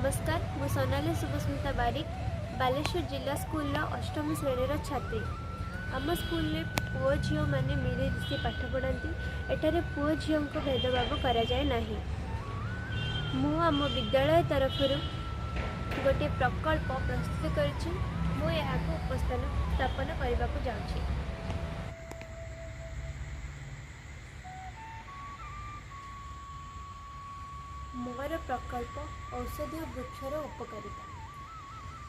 नमस्कार मु सोनाली सुभस्मिता बारिक बालेश्वर जिला स्कूल अष्टम श्रेणी छात्री। आम स्कूल पुओ झील मैंने मिलीमिशी पाठ पढ़ाती। एठारे पुओ झील को भेदभाव करा जाए नहीं। मु आम विद्यालय तरफ गोटे प्रकल्प प्रस्तुत करिछि। मु यहाँ उपस्थापन करने को जाऊँगी। मोर प्रकल्प औषधीय वृक्षर उपकारिता।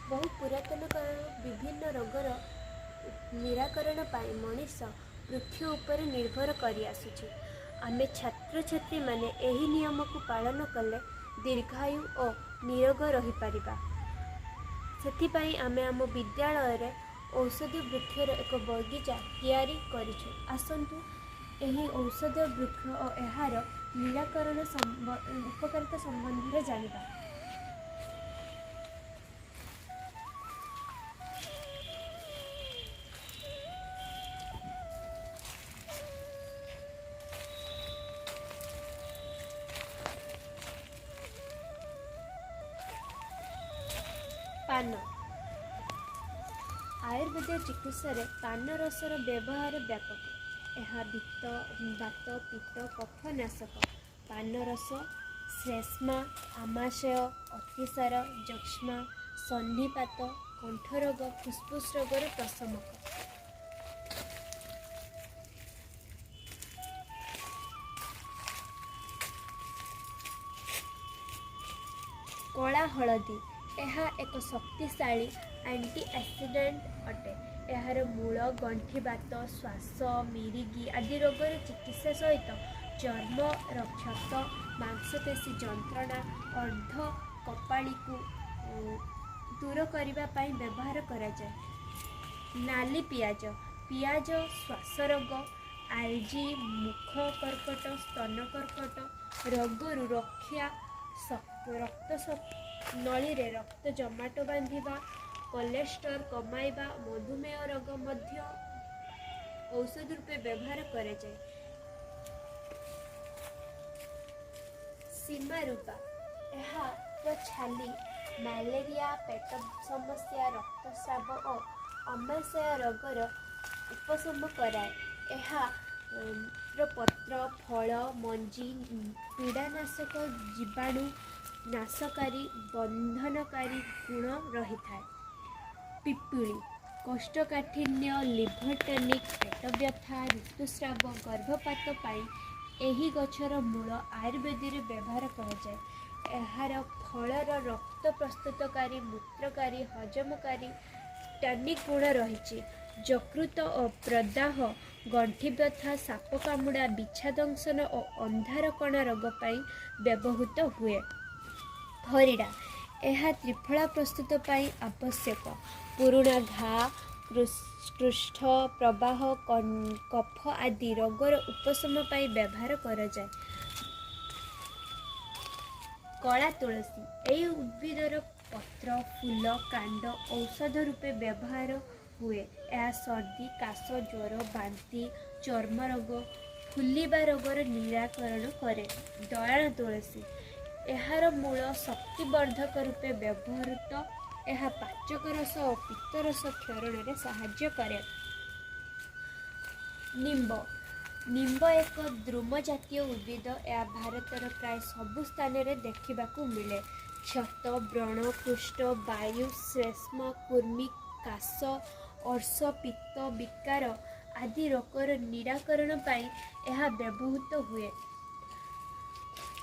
बहु पुरातन काल विभिन्न रोगर निराकरण पाई मनीष वृक्ष उपर निर्भर करि आसुछि। आमे छात्र छात्री माने एही नियम को पालन कले दीर्घायु और निरोग रही पारिबा। सेथिपाई आमे आम विद्यालय रे औषधीय वृक्षर एक बगीचा तैयारी करिछु। आसंतु एही औषधीय वृक्ष और एहार निराकरण उपकारिता संबंधी में जानिबा। पान आयुर्वेद चिकित्सा रे पान रसर व्यवहार व्यापक। यह बात पित्त कफ नाशक। पान रस श्लेष्मा आमाशय अतिसार जक्ष्मा सन्निपात कंठरोग फुस्फुस रोगर प्रशमक। कला हलदी यह एक शक्तिशाली एंटी एक्सीडेंट अटे। यार मूल गंठीबात श्वास मिरिगी आदि रोगर चिकित्सा सहित चर्म क्षत मांसपेशी जंत्रणा अर्ध कपाली को दूर करने व्यवहार करा जाए। नाली पियाज पियाज श्वास रोग आलर्जी मुख कर्कट स्तन कर्कट रोगरू रक्षा रक्त नली रे रक्त जमाट बांधिबा कोलेस्ट्रॉल कमाइबा मधुमेह रोग मध्य औषध रूपे व्यवहार करे जाए। सीमारूपा यह छाली मलेरिया पेट समस्या रक्तस्राव और अमाशय रोगर उपशम कराए। पत्र फल मंजी पीड़ानाशक जीवाणु नाशकारी बंधनकारी गुण रही था। पिपीली कोष्ठकाठिन्य लिभर टनिक पेट व्यथा ऋतुस्राव गर्भपात पाई एही गछर मूल आयुर्वेद रे व्यवहार करा जाए। एहार फलर रक्त प्रस्तुतकारी मूत्रकारी हजमकारी टनिक गुण रही। यकृत और प्रदाह गंठी व्यथा साप कामुड़ा बिछा दंशन और अंधार कणा रोग पाई व्यवहृत हुए। हरिड़ा यह त्रिफला प्रस्तुत पाई आवश्यक। पुरुणा घा कृष्ठ प्रवाह कफ आदि रोगर उपशम पाई व्यवहार करा जाए। कला तुलसी यही उद्भिदर पत्र फूल कांड औषध रूपे व्यवहार हुए। यह सर्दी काश ज्वर बांती चर्म रोग फुलिबा रोगर निराकरण करे। दयाल तुलसी यार मूल शक्तिवर्धक रूपे व्यवहृत। यह पाचक रस और पित्तरस क्षरण में साहाय्य करे। निम्ब निम्ब एक द्रुम जातीय उद्भिद। यह भारतर प्राय सबु स्थान में देखा मिले। क्षत व्रण कुष्ठ वायु श्लेष्मा कुर्मी काश अर्श पित्त विकार आदि रोगर निराकरण पाई यह व्यवहृत हुए।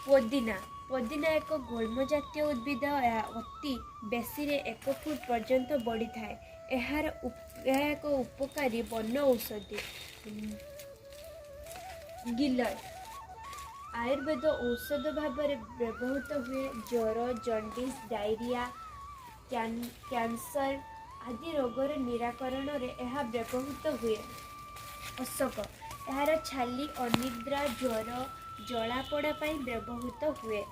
पुदीना पुदीना एक गुल्म जातीय उद्भिद। अति बेसी 1 फुट पर्यंत बढ़ी थाए। यह एक उपकारी वन औषधि। गिलय आयुर्वेद औषध भाव में व्यवहृत हुए। ज्वर जंडिस डायरिया कैंसर आदि रोगर निराकरण रे यह व्यवहृत हुए। अशोक यार छाली अनिद्रा ज्वर जलापोड़ा पाई व्यवहृत हुए।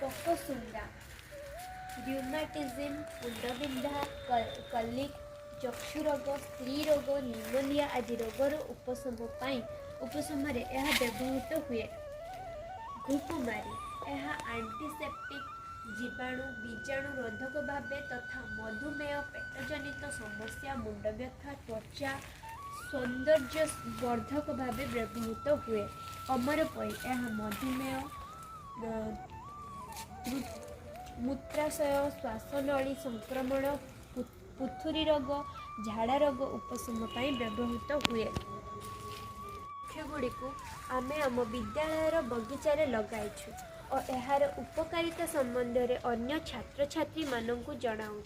पोकोसुंगा र्यूमाटिज्म मुंडबिंधा कलिक चक्षुरोग स्त्री रोग निमोनिया आदि रोगर उपशम यह व्यवहृत हुए। ଘୁକୁମାରି ଏହା ଆଣ୍ଟିସେପ୍ଟିକ୍ जीवाणु बीजाणु रोधक भावे तथा मधुमेह पेटजनित समस्या मुंडव्यथा त्वचा सौंदर्य वर्धक भावे व्यवहृत हुए। अमरपई यह मधुमेह मूत्राशय श्वासनली संक्रमण पुथुरी रोग झाड़ा रोग उपशम पर व्यवहृत हुए। गुड़िक आम आम विद्यालय बगीचारे लगाइछु और यार उपकारिता संबंध में अन्य छात्र छात्री मानू जनाऊँ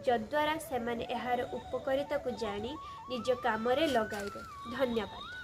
जद्वारा से यार उपकारिता को जानी निज काम लगाइबे। धन्यवाद।